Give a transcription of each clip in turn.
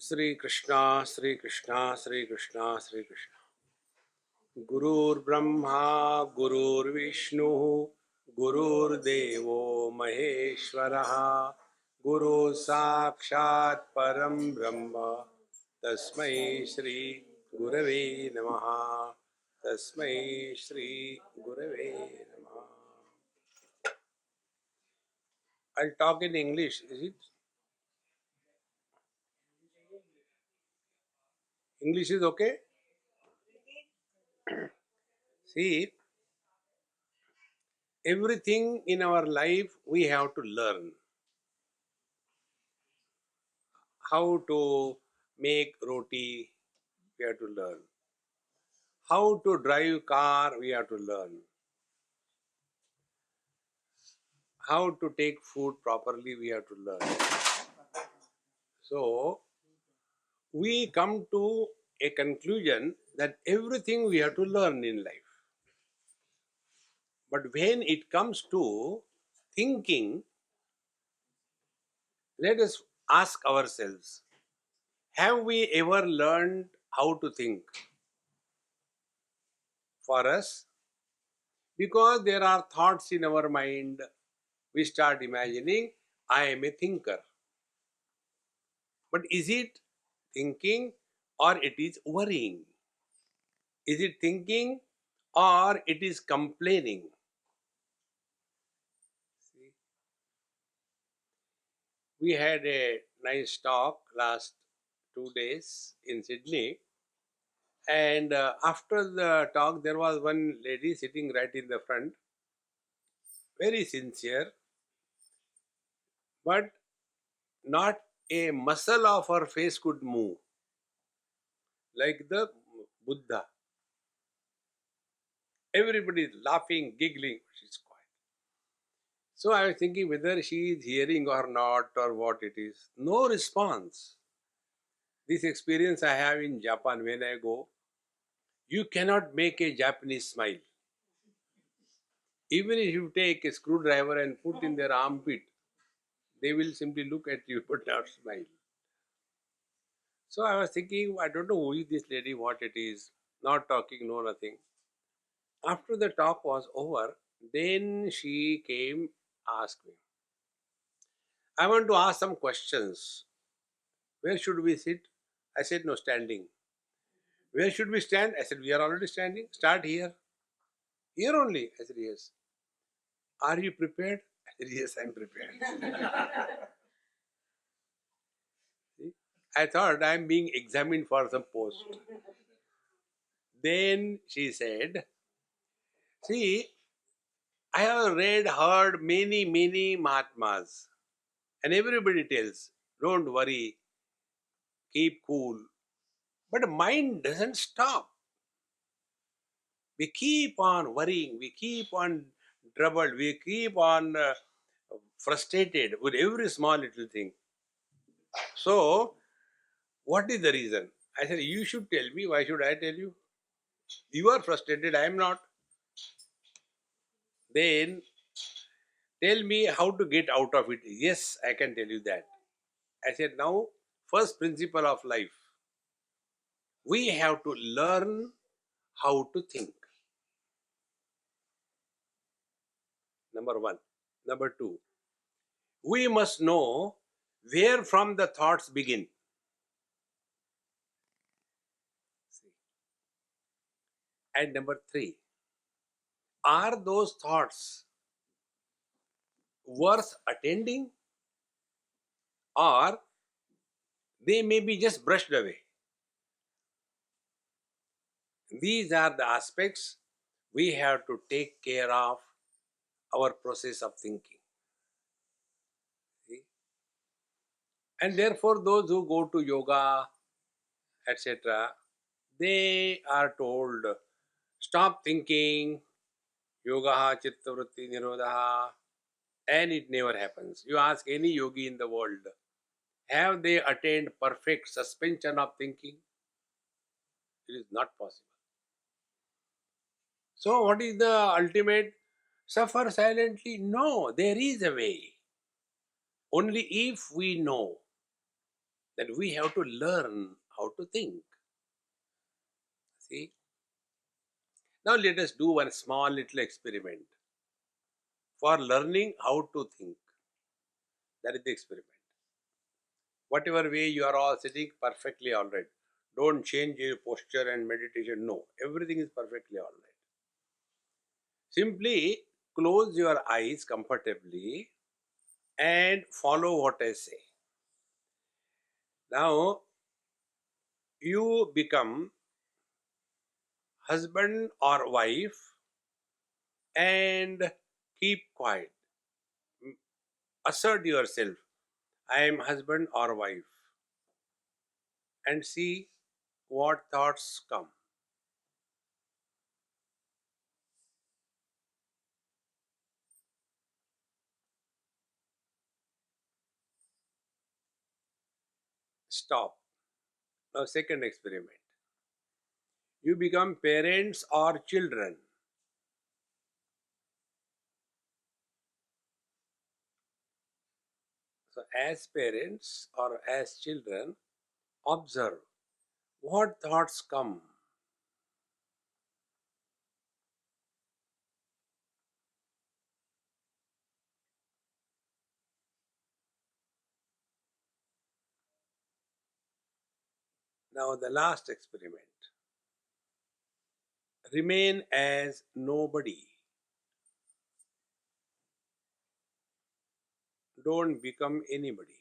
Sri Krishna, Sri Krishna, Sri Krishna, Sri Krishna. Gurur Brahma, Gurur Vishnu, Gurur Devo Maheshwaraha, Guru Sakshat Param Brahma, Tasmai Shri Gurave Namaha, Tasmai Shri Gurave Namaha. I'll talk in English, is it? English is okay? See, everything in our life we have to learn. How to make roti, we have to learn. How to drive car, we have to learn. How to take food properly, we have to learn. So, we come to a conclusion that everything we have to learn in life. But when it comes to thinking, let us ask ourselves, have we ever learned how to think? For us, because there are thoughts in our mind, we start imagining, I am a thinker. But is it thinking or it is worrying? Is it thinking or it is complaining? See? We had a nice talk last 2 days in Sydney, and after the talk, there was one lady sitting right in the front, very sincere, but not a muscle of her face could move, like the Buddha. Everybody is laughing, giggling. She's quiet. So I was thinking whether she is hearing or not or what it is. No response. This experience I have in Japan when I go. You cannot make a Japanese smile. Even if you take a screwdriver and put in their armpit, they will simply look at you but not smile. So I was thinking, I don't know who is this lady, what it is. Not talking, no nothing. After the talk was over, then she came, asked me, I want to ask some questions. Where should we sit? I said, no, standing. Where should we stand? I said, we are already standing. Start here. Here only. I said, yes. Are you prepared? I said, yes, I'm prepared. See? I thought I'm being examined for some post. Then she said, see, I have heard many Mahatmas. And everybody tells, don't worry, keep cool. But mind doesn't stop. We keep on worrying, we keep on troubled, we keep on frustrated with every small little thing. So, what is the reason? I said, you should tell me. Why should I tell you? You are frustrated, I am not. Then, tell me how to get out of it. Yes, I can tell you that. I said, now, first principle of life. We have to learn how to think. Number one. Number two, we must know where from the thoughts begin. See. And number three, are those thoughts worth attending or they may be just brushed away? These are the aspects we have to take care of our process of thinking. See? And therefore, those who go to yoga, etc., they are told, stop thinking, yoga chitta vritti nirodha, and it never happens. You ask any yogi in the world, have they attained perfect suspension of thinking? It is not possible. So, what is the ultimate? Suffer silently? No, there is a way. Only if we know. That we have to learn how to think. See? Now let us do one small little experiment for learning how to think. That is the experiment. Whatever way you are all sitting, perfectly all right. Don't change your posture and meditation. No, everything is perfectly all right. Simply close your eyes comfortably and follow what I say. Now you become husband or wife and keep quiet. Assert yourself. I am husband or wife. And see what thoughts come. Stop. Now, second experiment. You become parents or children. So, as parents or as children, observe what thoughts come. Now, the last experiment. Remain as nobody. Don't become anybody.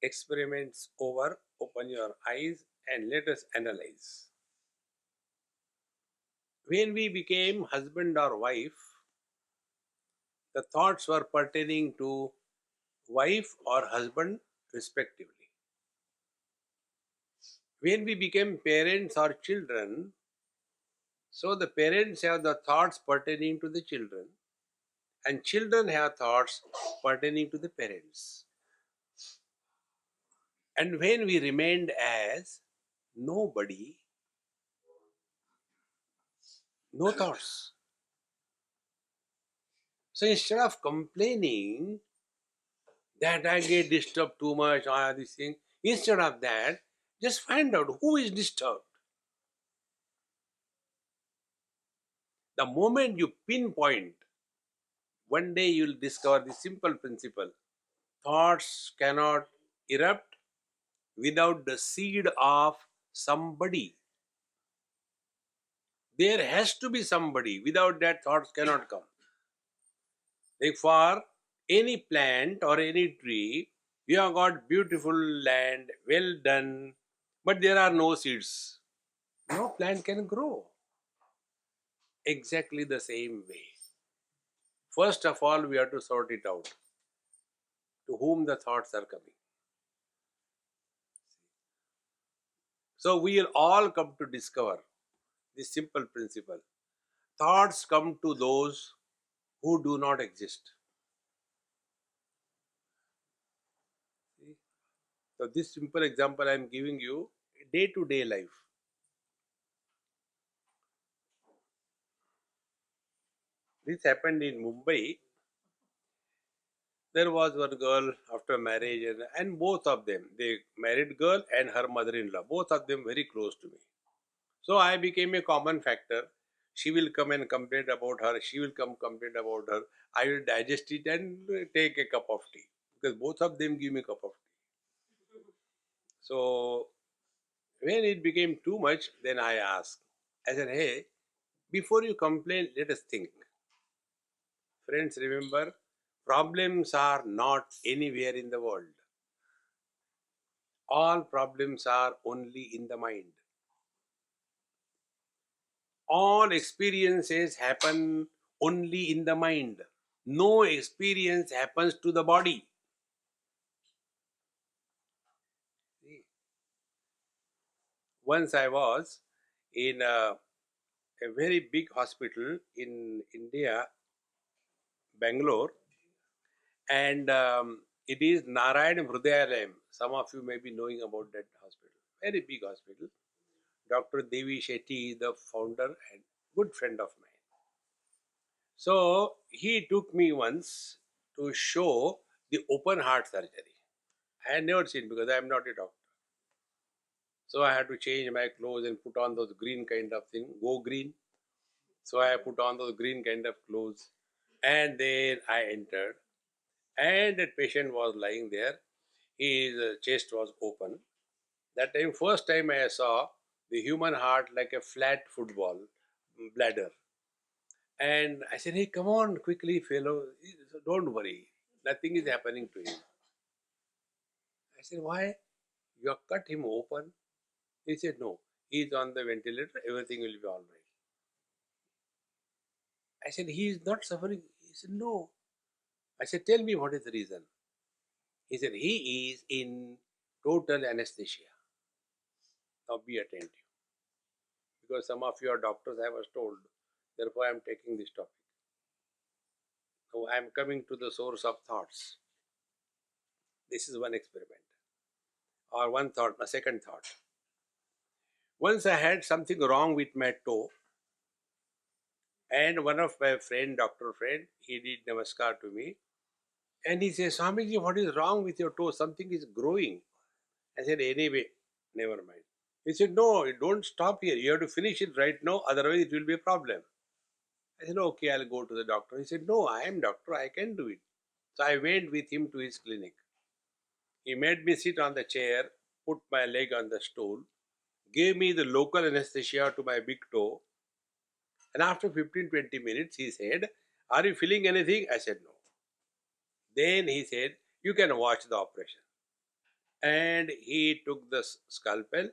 Experiments over. Open your eyes and let us analyze. When we became husband or wife, the thoughts were pertaining to wife or husband respectively. When we became parents or children, so the parents have the thoughts pertaining to the children, and children have thoughts pertaining to the parents. And when we remained as nobody, no thoughts. So instead of complaining that I get disturbed too much or this thing, instead of that, just find out who is disturbed. The moment you pinpoint, one day you'll discover the simple principle. Thoughts cannot erupt without the seed of somebody. There has to be somebody. Without that, thoughts cannot come. Like for any plant or any tree, we have got beautiful land, well done, but there are no seeds. No plant can grow. Exactly the same way. First of all, we have to sort it out. To whom the thoughts are coming. So we will all come to discover this simple principle. Thoughts come to those who do not exist. See? So this simple example I am giving you, day to day life. This happened in Mumbai. There was one girl after marriage, and both of them, the married girl and her mother-in-law, both of them very close to me. So I became a common factor. She will come and complain about her. She will come complain about her. I will digest it and take a cup of tea because both of them give me a cup of tea. So when it became too much, then I asked. I said, "Hey, before you complain, let us think." Friends, remember, problems are not anywhere in the world. All problems are only in the mind. All experiences happen only in the mind. No experience happens to the body. See, once I was in a very big hospital in India, Bangalore, and It is Narayan Hrudayalayam. Some of you may be knowing about that hospital. Very big hospital. Dr. Devi Shetty is the founder and good friend of mine. So he took me once to show the open heart surgery. I had never seen because I am not a doctor. So I had to change my clothes and put on those green kind of thing, go green. So I put on those green kind of clothes and then I entered. And that patient was lying there. His chest was open. That time, first time I saw the human heart like a flat football bladder. And I said, hey, come on, quickly, fellow. Don't worry. Nothing is happening to him. I said, why? You have cut him open? He said, no. He's on the ventilator. Everything will be all right. I said, he is not suffering. He said, no. I said, tell me what is the reason. He said, he is in total anesthesia. Now be attentive. Because some of your doctors I was told. Therefore, I am taking this topic. Now I am coming to the source of thoughts. This is one experiment. Or one thought, a second thought. Once I had something wrong with my toe, and one of my friend, doctor friend, he did namaskar to me, and he says, Swamiji, what is wrong with your toe? Something is growing. I said, anyway, never mind. He said, no, don't stop here. You have to finish it right now, otherwise it will be a problem. I said, okay, I'll go to the doctor. He said, no, I am doctor, I can do it. So I went with him to his clinic. He made me sit on the chair, put my leg on the stool, gave me the local anesthesia to my big toe. And after 15-20 minutes, he said, are you feeling anything? I said, no. Then he said, you can watch the operation. And he took the scalpel,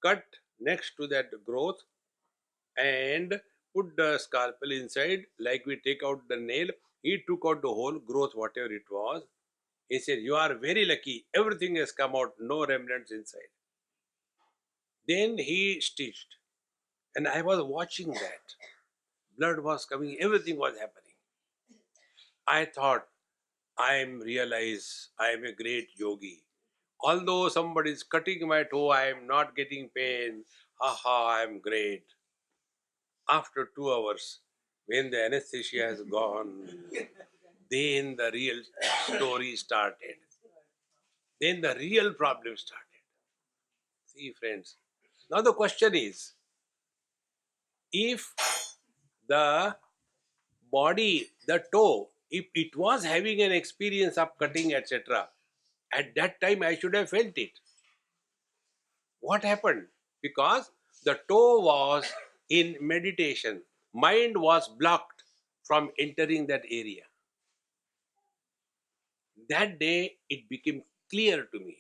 cut next to that growth, and put the scalpel inside, like we take out the nail. He took out the whole growth, whatever it was. He said, you are very lucky. Everything has come out, no remnants inside. Then he stitched. And I was watching that. Blood was coming, everything was happening. I thought, I am a great yogi. Although somebody is cutting my toe, I am not getting pain. Aha, I am great. After 2 hours, when the anesthesia has gone, then the real story started. Then the real problem started. See, friends. Now the question is, if the body, the toe, if it was having an experience of cutting, etc., at that time I should have felt it. What happened? Because the toe was in meditation, mind was blocked from entering that area. That day it became clear to me.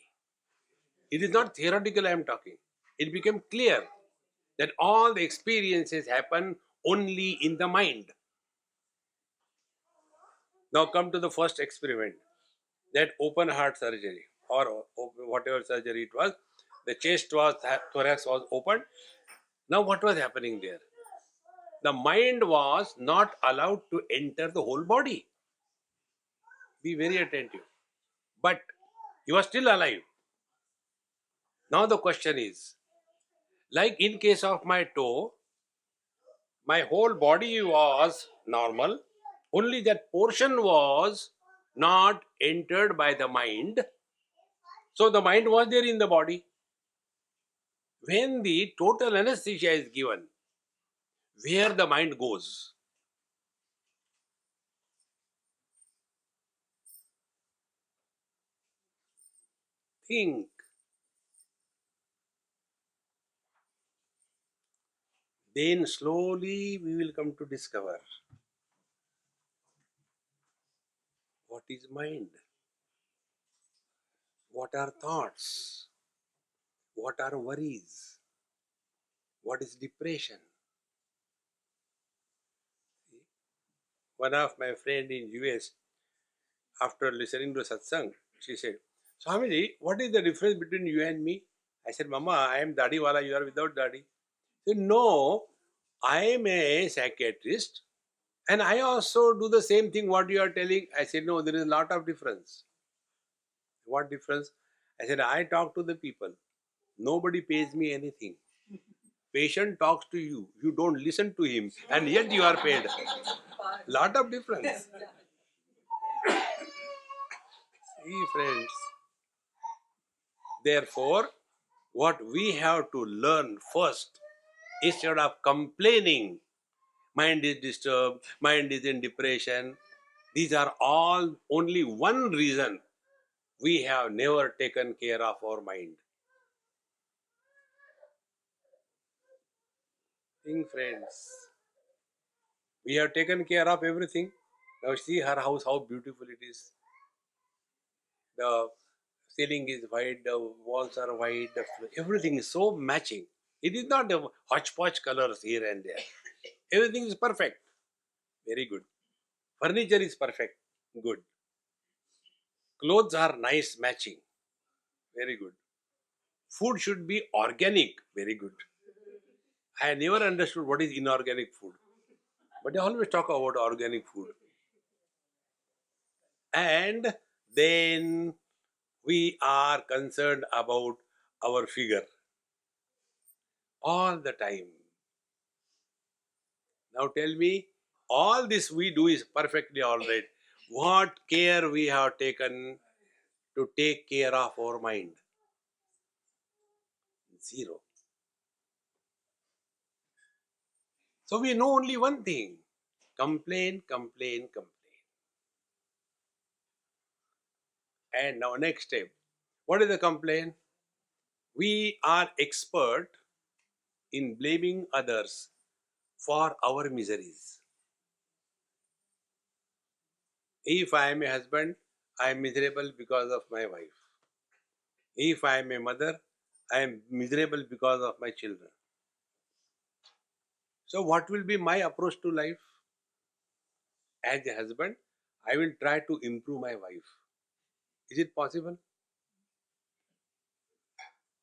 It is not theoretical I am talking. It became clear that all the experiences happen only in the mind. Now come to the first experiment, that open heart surgery or whatever surgery it was. The chest was, thorax was open. Now what was happening there? The mind was not allowed to enter the whole body. Be very attentive. But he was still alive. Now the question is, like in case of my toe, my whole body was normal, only that portion was not entered by the mind. So the mind was there in the body. When the total anesthesia is given, where the mind goes? Think. Then slowly we will come to discover what is mind, what are thoughts, what are worries, what is depression. One of my friend in US, after listening to satsang, she said, Swamiji, what is the difference between you and me? I said, Mama, I am dadi wala, you are without dadi. She said, no, I am a psychiatrist and I also do the same thing what you are telling. I said, no, there is a lot of difference. What difference? I said, I talk to the people. Nobody pays me anything. Patient talks to you. You don't listen to him, and yet you are paid. Lot of difference. See, friends. Therefore, what we have to learn first, instead of complaining, mind is disturbed, mind is in depression, these are all only one reason we have never taken care of our mind. Think, friends, we have taken care of everything. Now see her house, how beautiful it is. The ceiling is white, the walls are white, everything is so matching. It is not a hodgepodge colors here and there. Everything is perfect. Very good. Furniture is perfect. Good. Clothes are nice, matching. Very good. Food should be organic. Very good. I never understood what is inorganic food. But they always talk about organic food. And then we are concerned about our figure all the time. Now tell me, all this we do is perfectly all right. What care we have taken to take care of our mind? Zero. So we know only one thing: complain, complain, complain. And now, next step. What is the complaint? We are expert in blaming others for our miseries. If I am a husband, I am miserable because of my wife. If I am a mother, I am miserable because of my children. So, what will be my approach to life? As a husband, I will try to improve my wife. Is it possible?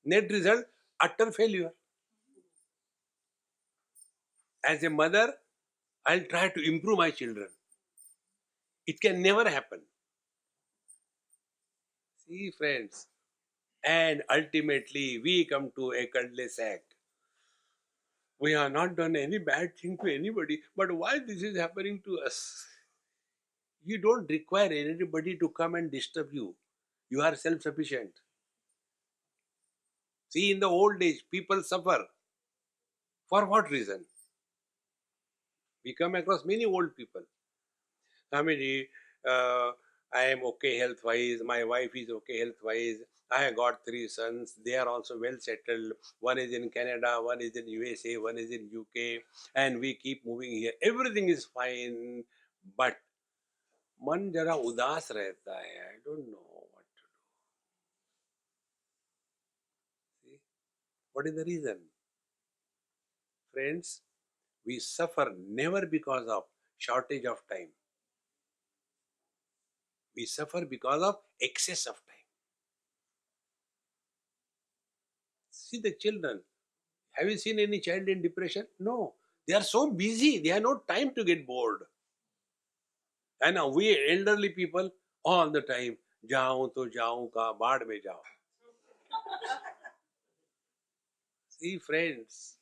Net result, utter failure. As a mother, I'll try to improve my children. It can never happen. See, friends, and ultimately we come to a cul-de-sac. We have not done any bad thing to anybody, but why this is happening to us? You don't require anybody to come and disturb you. You are self-sufficient. See, in the old age, people suffer. For what reason? We come across many old people. Swamiji, I am okay health wise, my wife is okay health wise, I have got three sons, they are also well settled. One is in Canada, one is in USA, one is in UK, and we keep moving here. Everything is fine, but मन जरा उदास रहता है. I don't know what to do. See, what is the reason? Friends, we suffer never because of shortage of time. We suffer because of excess of time. See the children. Have you seen any child in depression? No. They are so busy. They have no time to get bored. And now we elderly people all the time, जाऊं तो जाऊं का बाढ़ में जाओ. See, friends,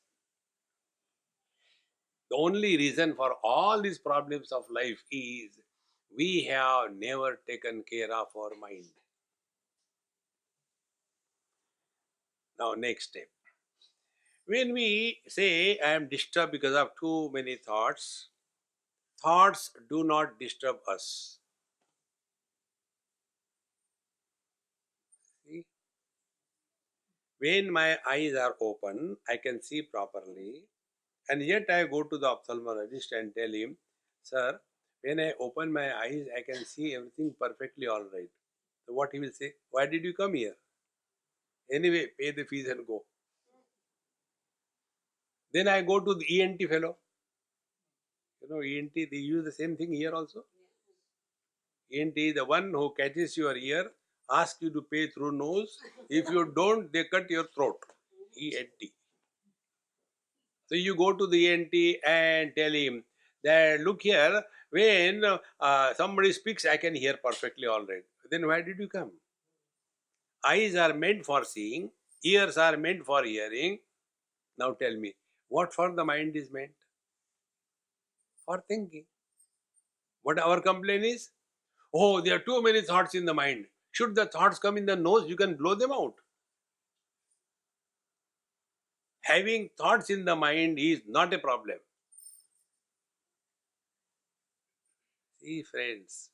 the only reason for all these problems of life is we have never taken care of our mind. Now, next step. When we say I am disturbed because of too many thoughts, thoughts do not disturb us. See? When my eyes are open, I can see properly, and yet I go to the ophthalmologist and tell him, Sir, when I open my eyes, I can see everything perfectly all right. So what he will say? Why did you come here? Anyway, pay the fees and go. Then I go to the ENT fellow. You know, ENT, they use the same thing here also. ENT, the one who catches your ear, asks you to pay through nose. If you don't, they cut your throat. ENT. So you go to the ENT and tell him that, look here, when somebody speaks, I can hear perfectly all right. Then why did you come? Eyes are meant for seeing, ears are meant for hearing. Now tell me, what for the mind is meant? For thinking. What our complaint is? Oh, there are too many thoughts in the mind. Should the thoughts come in the nose, you can blow them out. Having thoughts in the mind is not a problem. See, friends,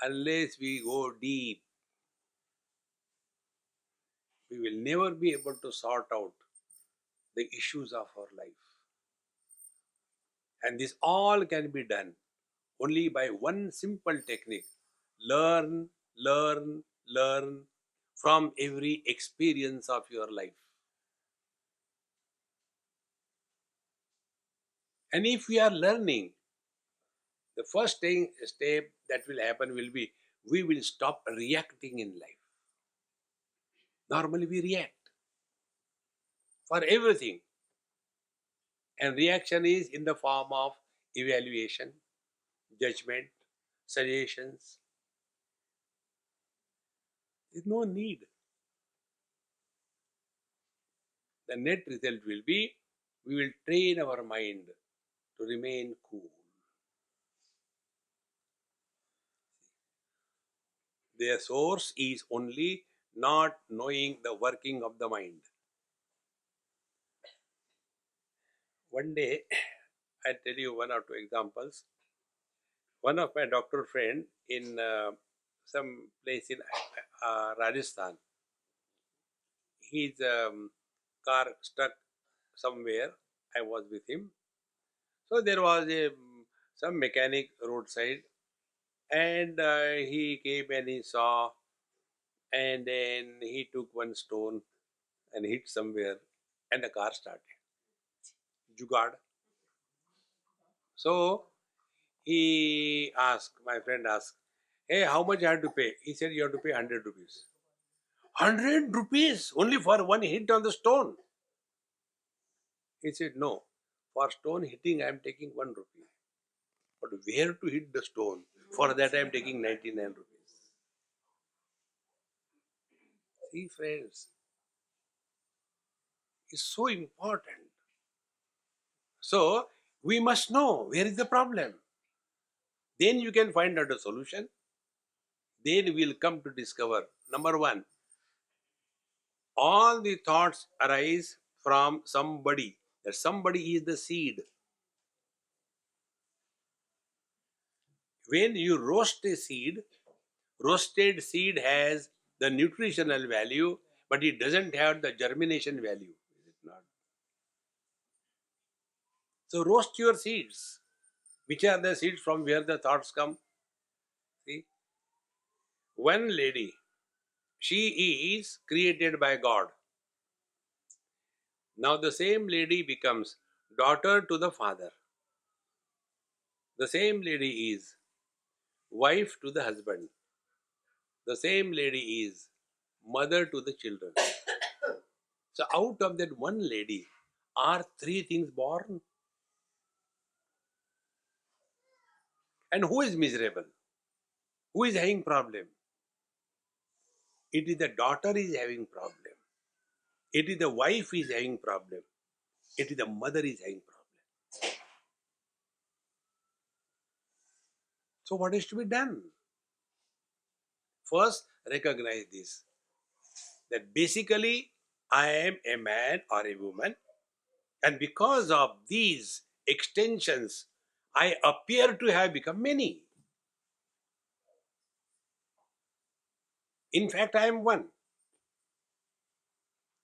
unless we go deep, we will never be able to sort out the issues of our life. And this all can be done only by one simple technique: learn, learn, learn from every experience of your life. And if we are learning, the first step that will happen will be we will stop reacting in life. Normally we react for everything, and reaction is in the form of evaluation, judgment, suggestions. There's no need. The net result will be we will train our mind to remain cool. Their source is only not knowing the working of the mind. One day, I tell you one or two examples. One of my doctor friend in some place in Rajasthan, his car stuck somewhere. I was with him. So there was some mechanic roadside, and he came and he saw, and then he took one stone and hit somewhere, and the car started. Jugaad. So he asked, my friend asked, hey, how much I have to pay? He said, you have to pay 100 rupees. 100 rupees only for one hit on the stone. He said, no, for stone hitting I am taking 1 rupee. But where to hit the stone? For that I am taking 99 rupees. See, friends, it's so important. So we must know where is the problem. Then you can find out a solution. Then we'll come to discover, number one, all the thoughts arise from somebody. That somebody is the seed. When you roast a seed, roasted seed has the nutritional value, but it doesn't have the germination value. Is it not? So roast your seeds. Which are the seeds from where the thoughts come? See, one lady, she is created by God. Now the same lady becomes daughter to the father. The same lady is wife to the husband. The same lady is mother to the children. So out of that one lady are three things born. And who is miserable? Who is having problem? It is the daughter is having problem. It is the wife is having problem. It is the mother is having problem. So what is to be done? First, recognize this. That basically I am a man or a woman, and because of these extensions, I appear to have become many. In fact, I am one.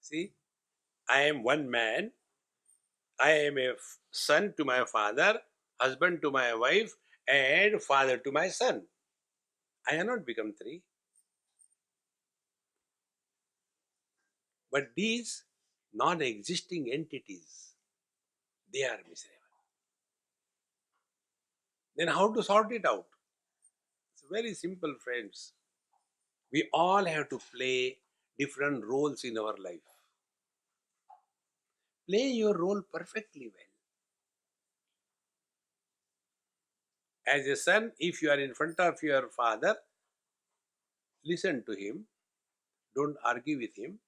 See, I am one man. I am a son to my father, husband to my wife, and father to my son. I have not become three. But these non-existing entities, they are miserable. Then how to sort it out? It's very simple, friends. We all have to play different roles in our life. Play your role perfectly well. As a son, if you are in front of your father, listen to him, don't argue with him,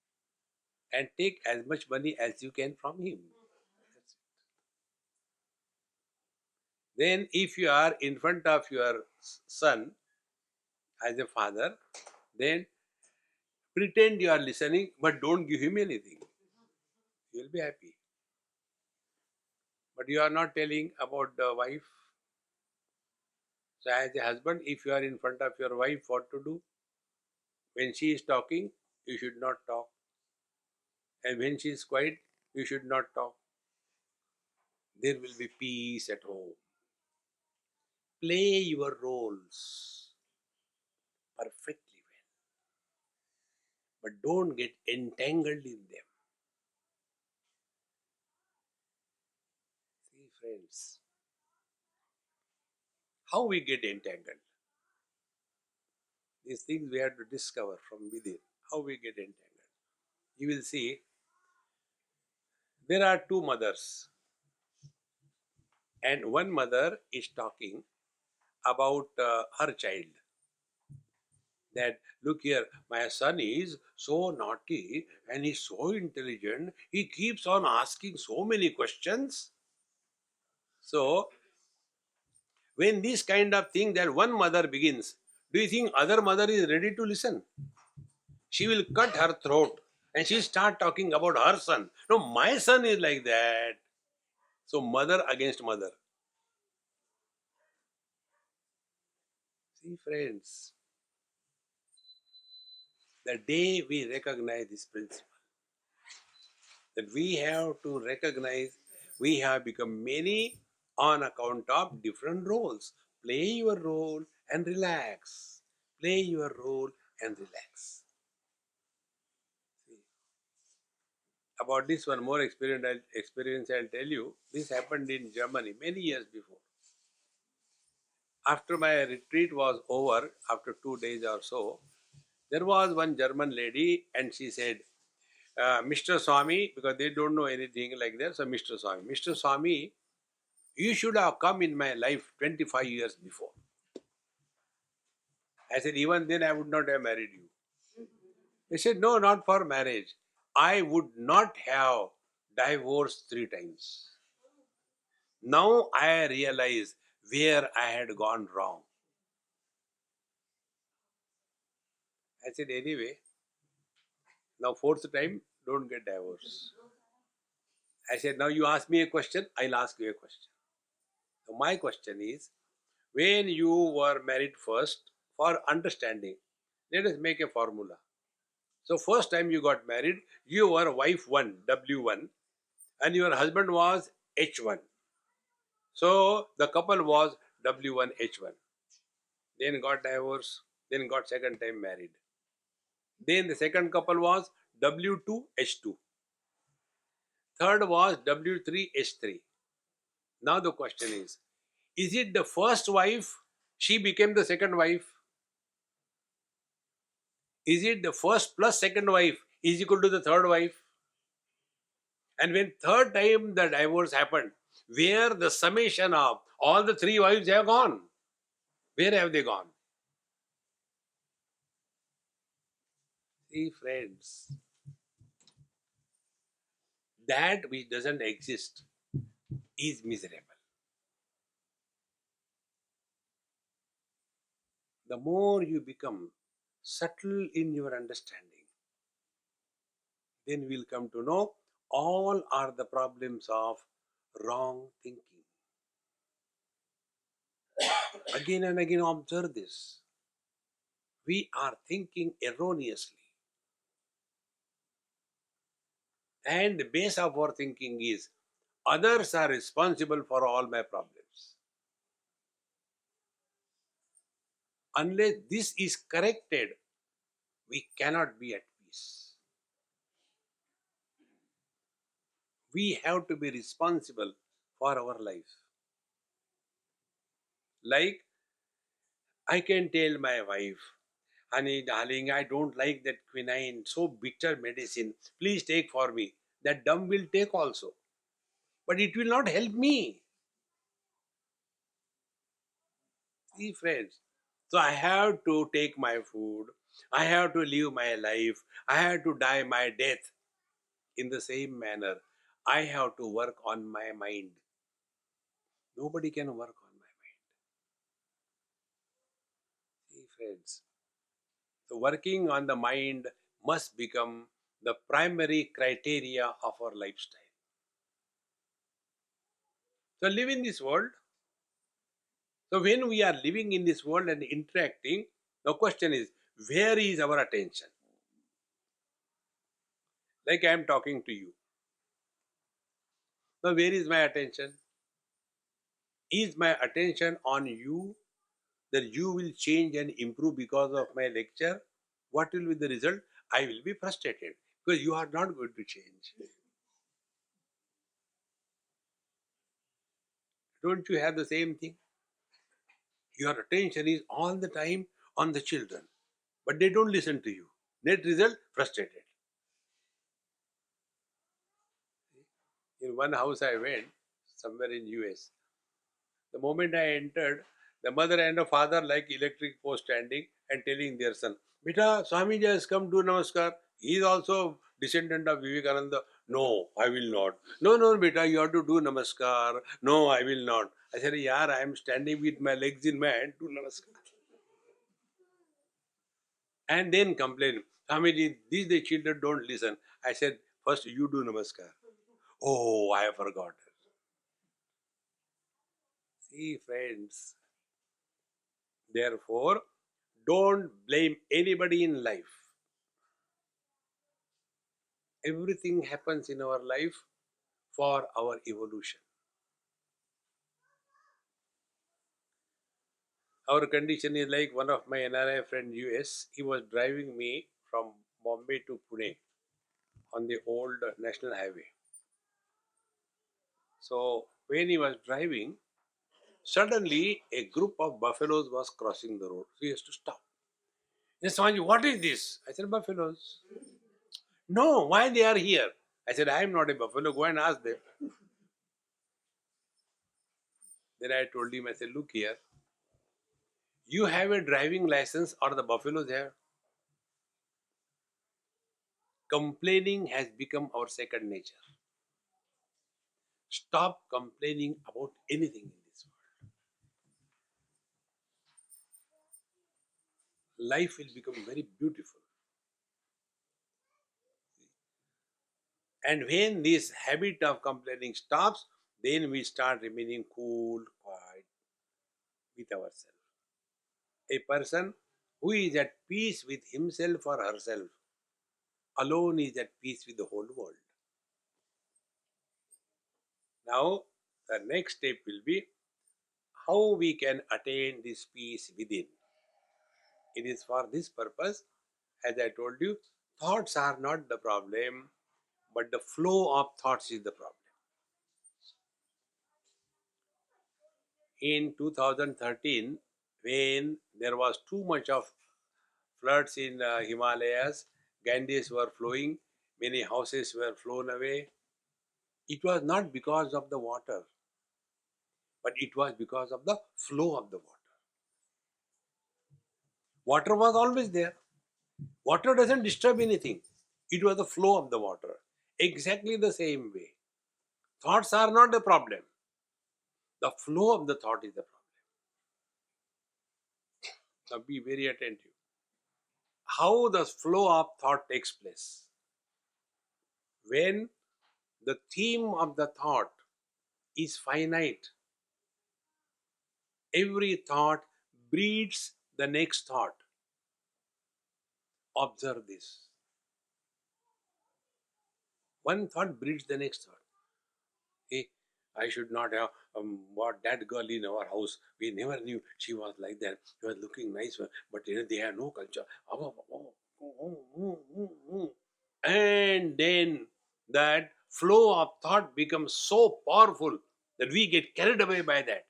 and take as much money as you can from him. That's it. Then, if you are in front of your son as a father, then pretend you are listening, but don't give him anything. He will be happy. But you are not telling about the wife. So, as a husband, if you are in front of your wife, what to do? When she is talking, you should not talk. And when she is quiet, you should not talk. There will be peace at home. Play your roles perfectly well, but don't get entangled in them. See, friends, how we get entangled. These things we have to discover from within. How we get entangled. You will see there are two mothers, and one mother is talking about her child. That, look here, my son is so naughty and he's so intelligent, he keeps on asking so many questions. So, when this kind of thing that one mother begins, do you think other mother is ready to listen? She will cut her throat and she'll start talking about her son. No, my son is like that. So, mother against mother. See, friends, the day we recognize this principle, that we have to recognize we have become many on account of different roles. Play your role and relax. Play your role and relax. See, about this one more experience I'll tell you. This happened in Germany many years before. After my retreat was over, after 2 days or so, there was one German lady and she said, Mr. Swami, because they don't know anything like that, so Mr. Swami, you should have come in my life 25 years before. I said, even then I would not have married you. He said, no, not for marriage. I would not have divorced 3 times. Now I realize where I had gone wrong. I said, anyway, now fourth time, don't get divorced. I said, now you ask me a question, I'll ask you a question. So my question is, when you were married first, for understanding, let us make a formula. So first time you got married, you were wife 1, W1, and your husband was H1. So the couple was W1, H1. Then got divorced, then got second time married. Then the second couple was W2, H2. Third was W3, H3. Now the question is it the first wife, she became the second wife? Is it the first plus second wife is equal to the third wife? And when third time the divorce happened, where the summation of all the 3 wives have gone? Where have they gone? See, friends, that which doesn't exist is miserable. The more you become subtle in your understanding, then we'll come to know all are the problems of wrong thinking. Again and again, observe this. We are thinking erroneously. And the base of our thinking is others are responsible for all my problems. Unless this is corrected, we cannot be at peace. We have to be responsible for our life. Like, I can tell my wife, honey, darling, I don't like that quinine, so bitter medicine. Please take for me. That dumb will take also. But it will not help me. See, friends. So I have to take my food. I have to live my life. I have to die my death. In the same manner, I have to work on my mind. Nobody can work on my mind. See, friends, so working on the mind must become the primary criteria of our lifestyle. So live in this world. So when we are living in this world and interacting, the question is, where is our attention? Like I am talking to you. Now where is my attention? Is my attention on you, that you will change and improve because of my lecture? What will be the result? I will be frustrated because you are not going to change. Don't you have the same thing? Your attention is all the time on the children, but they don't listen to you. Net result, frustrated. In one house I went, somewhere in US. The moment I entered, the mother and the father like electric post standing and telling their son, Beta, Swami has come to Namaskar. He is also descendant of Vivekananda. No, I will not. No, no, Beta, you have to do Namaskar. No, I will not. I said, Yaar, I am standing with my legs in my hand to Namaskar. And then complain, Swamiji, these the children don't listen. I said, first you do Namaskar. Oh, I have forgotten. See, friends, therefore, don't blame anybody in life. Everything happens in our life for our evolution. Our condition is like one of my NRI friend US, he was driving me from Bombay to Pune on the old national highway. So when he was driving, suddenly a group of buffaloes was crossing the road. So he has to stop. Yes, Swami, what is this? I said, buffaloes. No, why they are here? I said, I am not a buffalo. Go and ask them. Then I told him, I said, look here. You have a driving license or the buffaloes have? Complaining has become our second nature. Stop complaining about anything in this world. Life will become very beautiful. And when this habit of complaining stops, then we start remaining cool, quiet with ourselves. A person who is at peace with himself or herself alone is at peace with the whole world. Now, the next step will be how we can attain this peace within. It is for this purpose, as I told you, thoughts are not the problem, but the flow of thoughts is the problem. In 2013, when there was too much of floods in Himalayas, Ganges were flowing, many houses were flown away. It was not because of the water, but it was because of the flow of the water. Water was always there. Water doesn't disturb anything. It was the flow of the water. Exactly the same way. Thoughts are not the problem. The flow of the thought is the problem. Now be very attentive. How the flow of thought takes place? When the theme of the thought is finite, every thought breeds the next thought. Observe this. One thought breeds the next thought. Hey, I should not have bought that girl in our house. We never knew she was like that. She was looking nice, but they have no culture. And then that flow of thought becomes so powerful that we get carried away by that.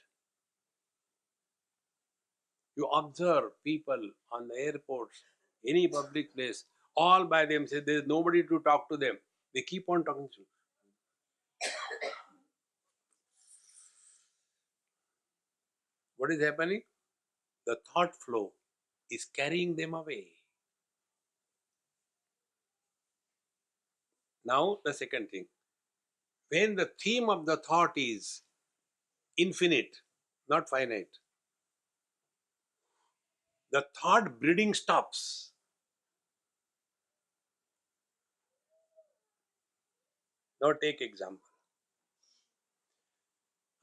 You observe people on the airports, any public place, all by themselves. There is nobody to talk to them. They keep on talking to you. What is happening? The thought flow is carrying them away. Now, the second thing. When the theme of the thought is infinite, not finite, the thought breeding stops. Now, take example.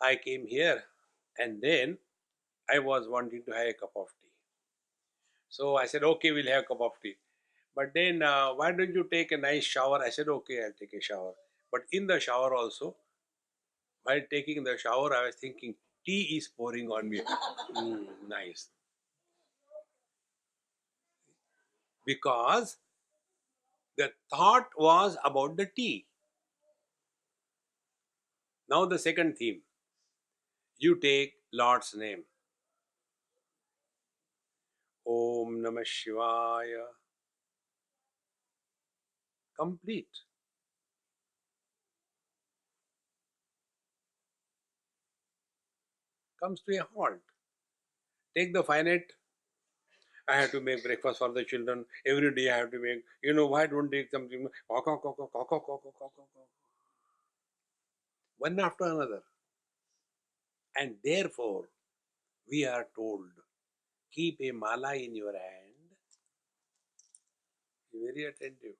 I came here and then I was wanting to have a cup of tea. So I said, okay, we'll have a cup of tea. But then, why don't you take a nice shower? I said, okay, I'll take a shower. But in the shower also, while taking the shower, I was thinking, tea is pouring on me. Nice. Because the thought was about the tea. Now, the second theme, you take Lord's name. Om Namah Shivaya. Complete. Comes to a halt. Take the finite. I have to make breakfast for the children. Every day I have to make. Why don't take something? One after another. And therefore, we are told, keep a mala in your hand. Be very attentive.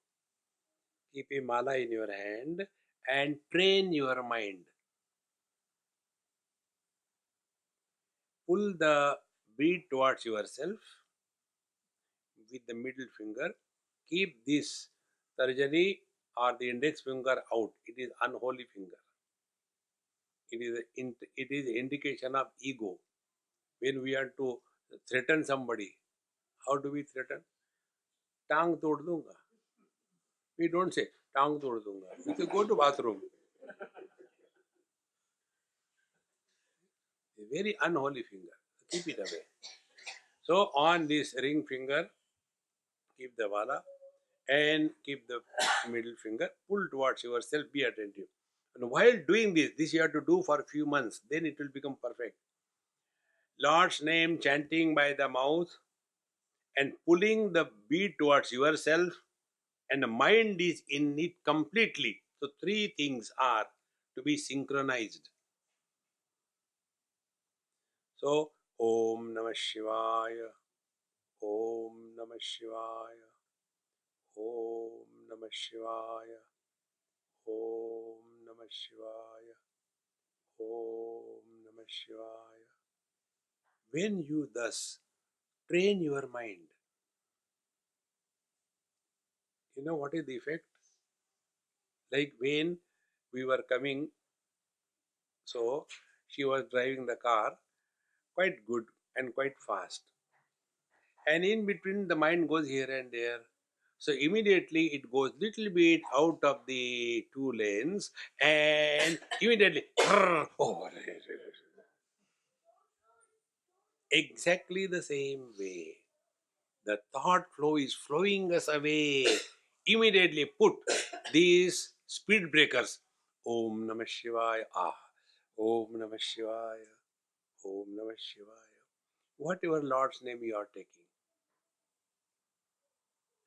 Keep a mala in your hand and train your mind. Pull the bead towards yourself with the middle finger. Keep this tarjani or the index finger out. It is unholy finger. It is indication of ego. When we are to threaten somebody, how do we threaten? Tang tod dunga. We don't say tang tod dunga. We say go to bathroom. A very unholy finger. Keep it away. So on this ring finger, keep the wala and keep the middle finger. Pull towards yourself. Be attentive. And while doing this you have to do for a few months. Then it will become perfect. Lord's name chanting by the mouth and pulling the bead towards yourself, and the mind is in it completely. So, three things are to be synchronized. So, Om Namah Shivaya, Om Namah Shivaya, Om Namah Shivaya, Om Namah Shivaya, Om Namah Shivaya. When you thus train your mind, you know what is the effect? Like when we were coming, so she was driving the car quite good and quite fast. And in between, the mind goes here and there. So immediately it goes little bit out of the two lanes and immediately oh, exactly the same way. The thought flow is flowing us away. Immediately put these speed breakers. Om Namah Shivaya. Om Namah Shivaya. Om Namah Shivaya. Whatever Lord's name you are taking.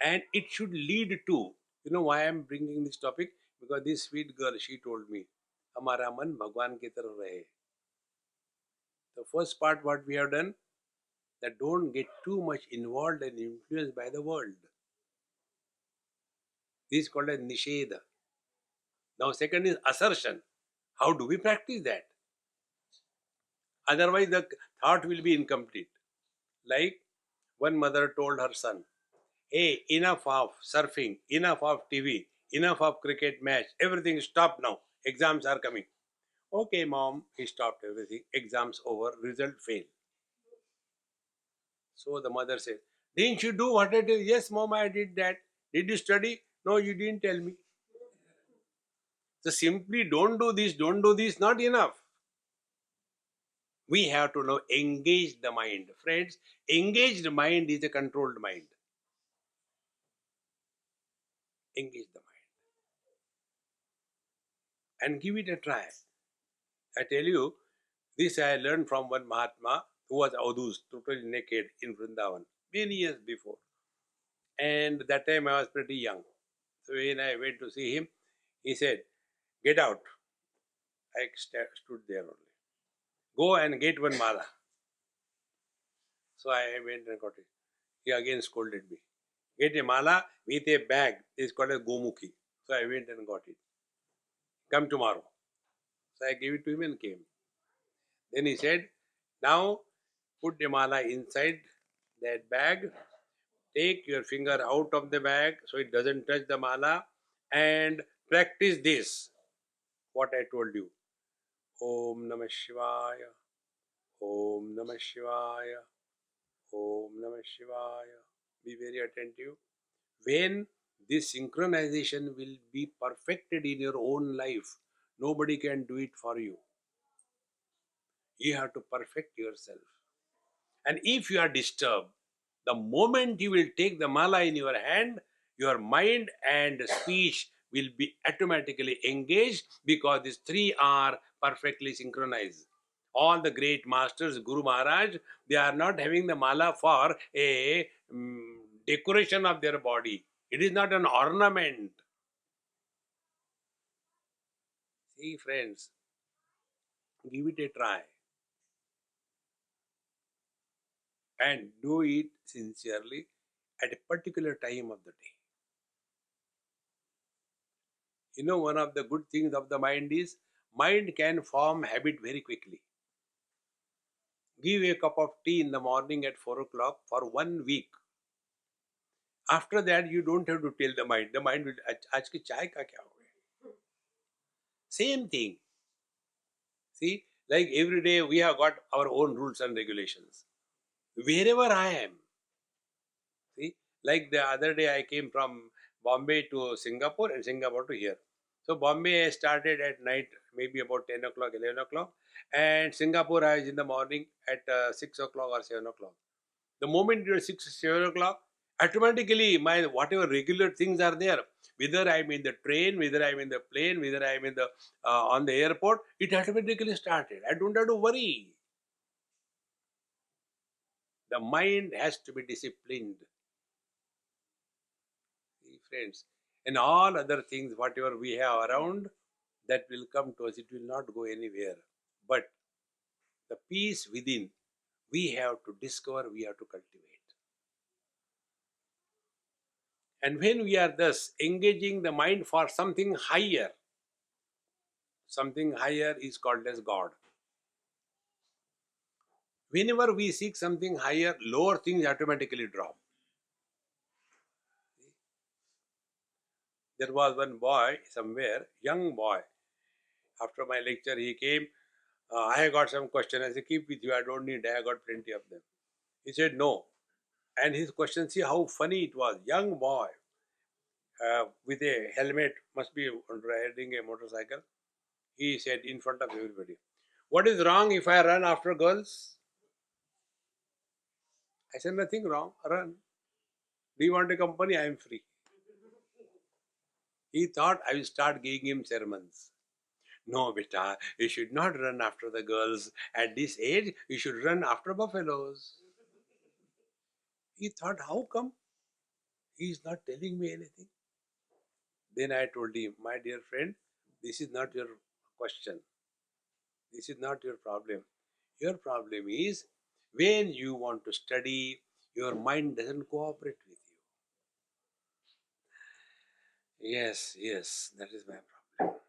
And it should lead to, why I am bringing this topic? Because this sweet girl, she told me, Hamara man Bhagwan ki taraf rahe. The first part what we have done, that don't get too much involved and influenced by the world. This is called as nisheda. Now second is assertion. How do we practice that? Otherwise the thought will be incomplete. Like one mother told her son, hey, enough of surfing, enough of TV, enough of cricket match, everything stop now. Exams are coming. Okay, mom, he stopped everything. Exams over, result fail. So the mother said, didn't you do what I did? Yes, mom, I did that. Did you study? No, you didn't tell me. So simply don't do this, not enough. We have to now engage the mind. Friends, engaged mind is a controlled mind. Engage the mind. And give it a try. I tell you, this I learned from one Mahatma who was Avdus, totally naked in Vrindavan, many years before. And that time I was pretty young. So when I went to see him, He said, "Get out." I stood there only. "Go and get one mala." So I went and got it. He again scolded me. "Get a mala with a bag. It's called a gomukhi." So I went and got it. "Come tomorrow." So I gave it to him and came. Then he said, "Now put the mala inside that bag. Take your finger out of the bag so it doesn't touch the mala and practice this. What I told you. Om Namah Shivaya. Om Namah Shivaya. Om Namah Shivaya." Be very attentive. When this synchronization will be perfected in your own life, nobody can do it for you. You have to perfect yourself. And if you are disturbed, the moment you will take the mala in your hand, your mind and speech will be automatically engaged because these three are perfectly synchronized. All the great masters, Guru Maharaj, they are not having the mala for a decoration of their body. It is not an ornament. See, friends, give it a try and do it sincerely at a particular time of the day. You know, one of the good things of the mind is mind can form habit very quickly. Give a cup of tea in the morning at 4 o'clock for 1 week. After that, you don't have to tell the mind. The mind will, "Aaj ki chai ka kya ho gaya?" Same thing. See, like every day we have got our own rules and regulations. Wherever I am, see, like the other day I came from Bombay to Singapore and Singapore to here. So Bombay I started at night, maybe about 10 o'clock, 11 o'clock. And Singapore I was in the morning at 6 o'clock or 7 o'clock. The moment you're 6, 7 o'clock, automatically my whatever regular things are there, whether I'm in the train, whether I'm in the plane, whether I'm in the on the airport, it automatically started. I don't have to worry. The mind has to be disciplined. See, friends, and all other things, whatever we have around, that will come to us. It will not go anywhere. But the peace within, we have to discover, we have to cultivate. And when we are thus engaging the mind for something higher is called as God. Whenever we seek something higher, lower things automatically drop. There was one boy somewhere, young boy. After my lecture, he came. "I have got some question." I said, "Keep with you. I don't need. I have got plenty of them." He said, "No." And his question, see how funny it was. Young boy with a helmet, must be riding a motorcycle. He said in front of everybody, "What is wrong if I run after girls?" I said, "Nothing wrong. Run. Do you want a company? I am free." He thought I will start giving him sermons. "No, beta, you should not run after the girls. At this age, you should run after buffaloes." He thought, how come he is not telling me anything? Then I told him, "My dear friend, this is not your question. This is not your problem. Your problem is when you want to study, your mind doesn't cooperate with you." Yes, that is my problem.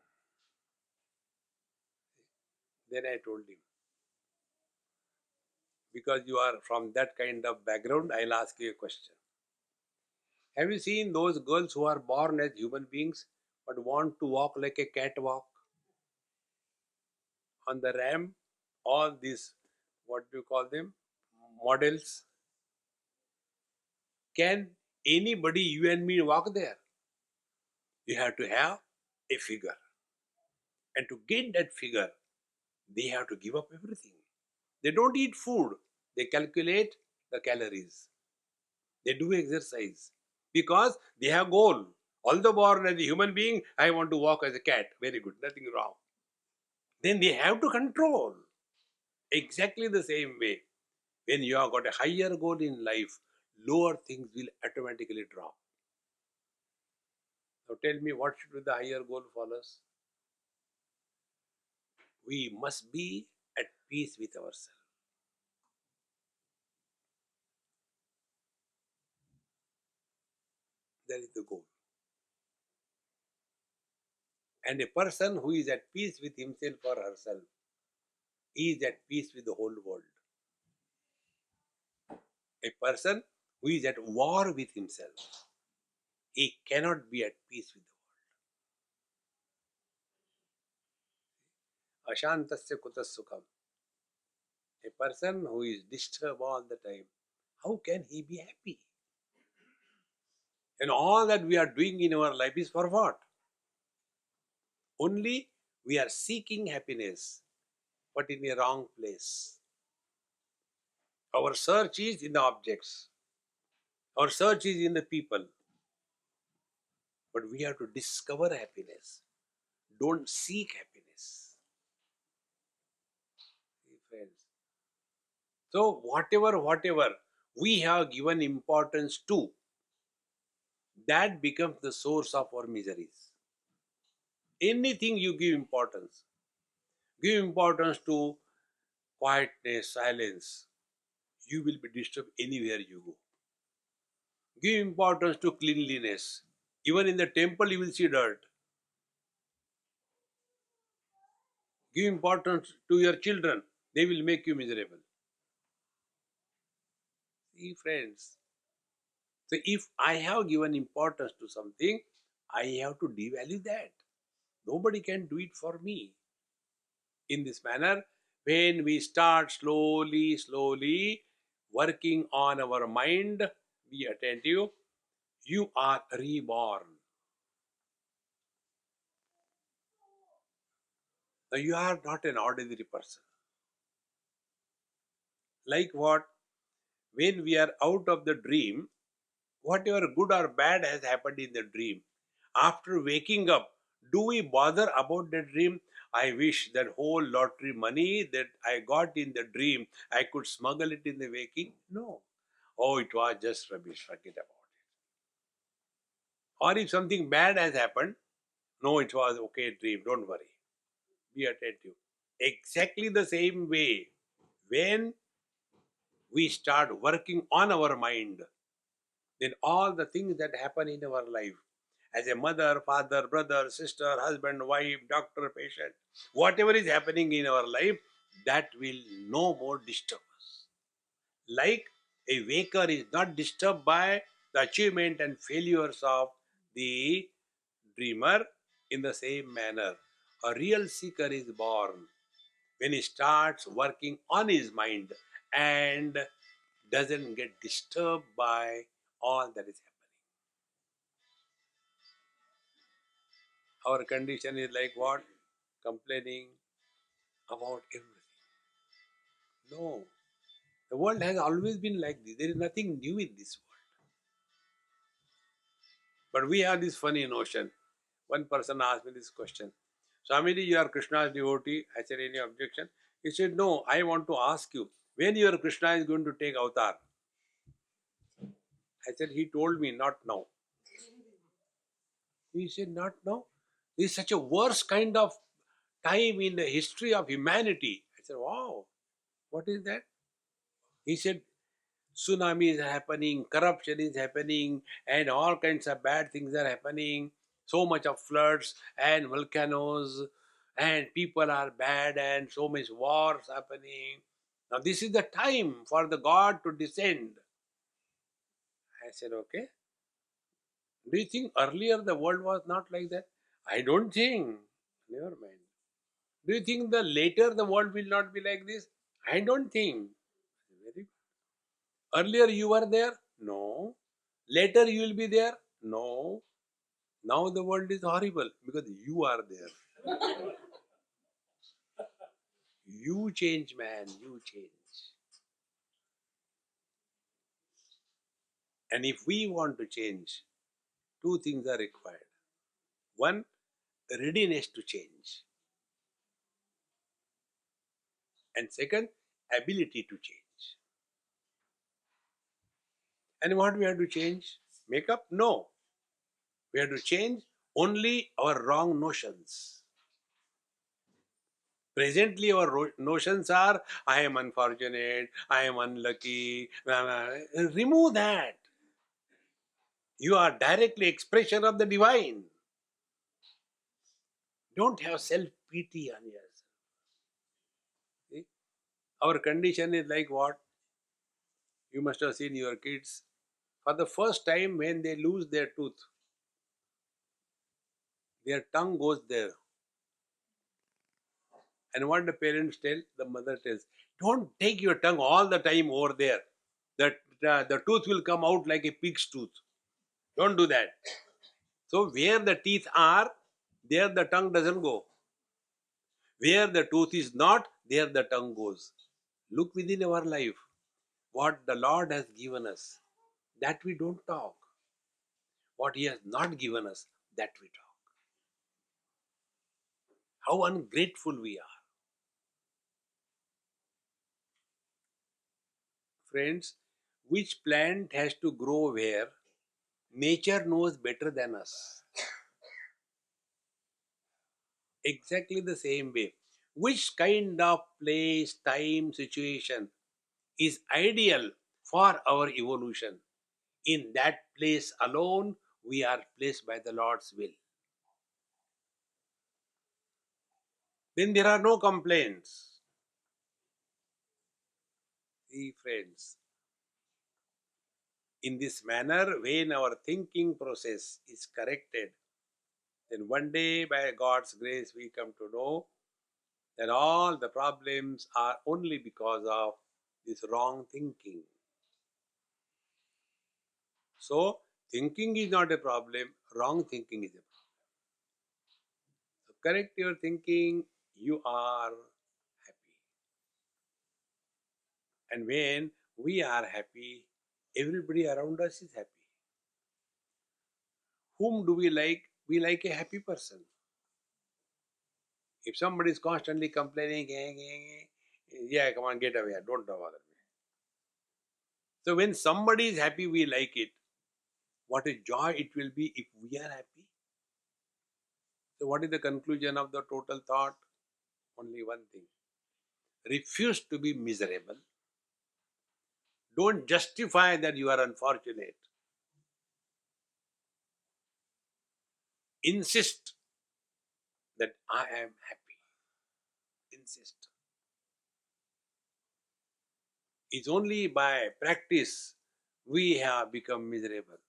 Then I told him, because you are from that kind of background, I'll ask you a question. Have you seen those girls who are born as human beings but want to walk like a cat walk on the ramp? All these, what do you call them? Models. Can anybody, you and me, walk there? You have to have a figure. And to get that figure, they have to give up everything. They don't eat food, they calculate the calories. They do exercise because they have goal. Although born as a human being, I want to walk as a cat. Very good, nothing wrong. Then they have to control. Exactly the same way. When you have got a higher goal in life, lower things will automatically drop. Now tell me, what should be the higher goal for us? We must be at peace with ourselves. That is the goal. And a person who is at peace with himself or herself is at peace with the whole world. A person who is at war with himself, he cannot be at peace with the world. Ashantasya kutas sukham. A person who is disturbed all the time, how can he be happy? And all that we are doing in our life is for what? Only we are seeking happiness, but in a wrong place. Our search is in the objects. Our search is in the people. But we have to discover happiness. Don't seek happiness. See, friends. So whatever we have given importance to, that becomes the source of our miseries. Anything you give importance to quietness, silence, you will be disturbed anywhere you go. Give importance to cleanliness. Even in the temple, you will see dirt. Give importance to your children, they will make you miserable. See, friends. So, if I have given importance to something, I have to devalue that. Nobody can do it for me. In this manner, when we start slowly working on our mind, be attentive, you are reborn. Now, you are not an ordinary person. Like what? When we are out of the dream, whatever good or bad has happened in the dream, after waking up, do we bother about the dream? I wish that whole lottery money that I got in the dream, I could smuggle it in the waking. No. Oh, it was just rubbish. Forget about it. Or if something bad has happened, no, it was okay dream. Don't worry. Be attentive. Exactly the same way, when we start working on our mind, then all the things that happen in our life, as a mother, father, brother, sister, husband, wife, doctor, patient, whatever is happening in our life, that will no more disturb us. Like a waker is not disturbed by the achievement and failures of the dreamer, in the same manner, a real seeker is born when he starts working on his mind and doesn't get disturbed by all that is happening. Our condition is like what? Complaining about everything. No. The world has always been like this. There is nothing new in this world. But we have this funny notion. One person asked me this question. Swamiji, you are Krishna's devotee. I said, any objection? He said, no, I want to ask you, when your Krishna is going to take avatar? I said, he told me, not now. He said, not now. This is such a worse kind of time in the history of humanity. I said, wow, what is that? He said, tsunami is happening, corruption is happening, and all kinds of bad things are happening. So much of floods and volcanoes, and people are bad, and so much wars happening. Now, this is the time for the God to descend. I said, okay. Do you think earlier the world was not like that? I don't think. Never mind. Do you think the later the world will not be like this? I don't think. Very Earlier you were there? No. Later you will be there? No. Now the world is horrible because you are there. You change, man. You change. And if we want to change, two things are required. One, readiness to change. And second, ability to change. And what we have to change? Makeup? No. We have to change Only our wrong notions. Presently, our notions are, I am unfortunate, I am unlucky. Remove that. You are directly expression of the divine. Don't have self-pity on yourself. See? Our condition is like what? You must have seen your kids. For the first time when they lose their tooth, their tongue goes there. And what the parents tell, the mother tells, don't take your tongue all the time over there. The tooth will come out like a pig's tooth. Don't do that. So where the teeth are, there the tongue doesn't go. Where the tooth is not, there the tongue goes. Look within our life. What the Lord has given us, that we don't talk. What He has not given us, that we talk. How ungrateful we are. Friends, which plant has to grow where? Nature knows better than us. Exactly the same way. Which kind of place, time, situation is ideal for our evolution? In that place alone, we are placed by the Lord's will. Then there are no complaints. See, friends, in this manner, when our thinking process is corrected, then one day, by God's grace, we come to know that all the problems are only because of this wrong thinking. So, thinking is not a problem, wrong thinking is a problem. So, correct your thinking, you are happy. And when we are happy, everybody around us is happy. Whom do we like? We like a happy person. If somebody is constantly complaining, yeah, come on, get away, don't bother me. So when somebody is happy, we like it. What a joy it will be if we are happy. So what is the conclusion of the total thought? Only one thing. Refuse to be miserable. Don't justify that you are unfortunate. Insist that I am happy. Insist. It's only by practice we have become miserable.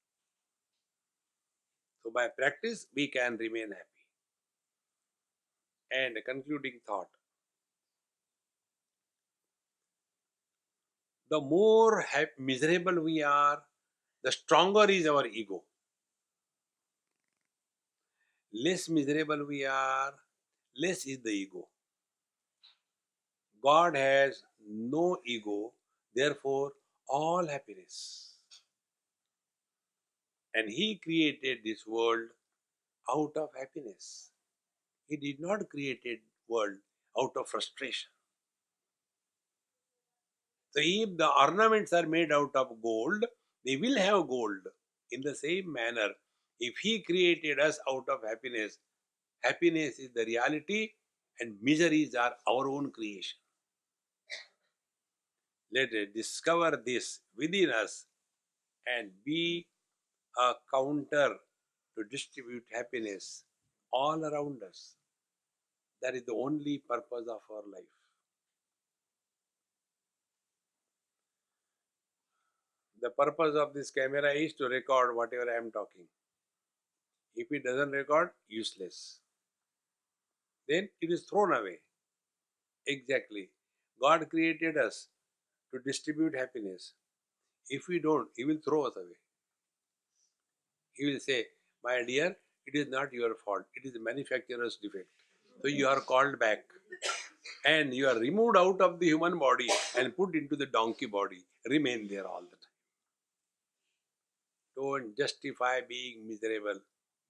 So by practice we can remain happy. And a concluding thought. The more miserable we are, the stronger is our ego. Less miserable we are, less is the ego. God has no ego, therefore all happiness. And He created this world out of happiness. He did not create a world out of frustration. So if the ornaments are made out of gold, they will have gold. In the same manner, if He created us out of happiness, happiness is the reality and miseries are our own creation. Let us discover this within us and be a counter to distribute happiness all around us. That is the only purpose of our life. The purpose of this camera is to record whatever I am talking. If it doesn't record, useless. Then it is thrown away. Exactly. God created us to distribute happiness. If we don't, He will throw us away. He will say, my dear, it is not your fault. It is the manufacturer's defect. So you are called back. And you are removed out of the human body and put into the donkey body. Remain there all the time. Don't justify being miserable.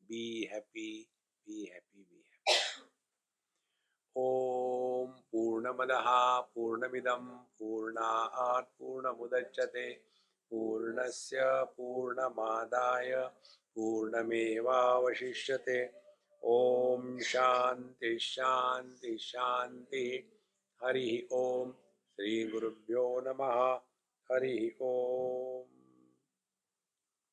Be happy, be happy, be happy. Om Purnamadaha Purnamidam Purnaat Purnamudachyate पूर्णस्य पूर्णमादाय पूर्णमेवावशिष्यते। ओम शांति शांति शांति। हरि ओम। श्री गुरुभ्यो नमः। हरि ओम।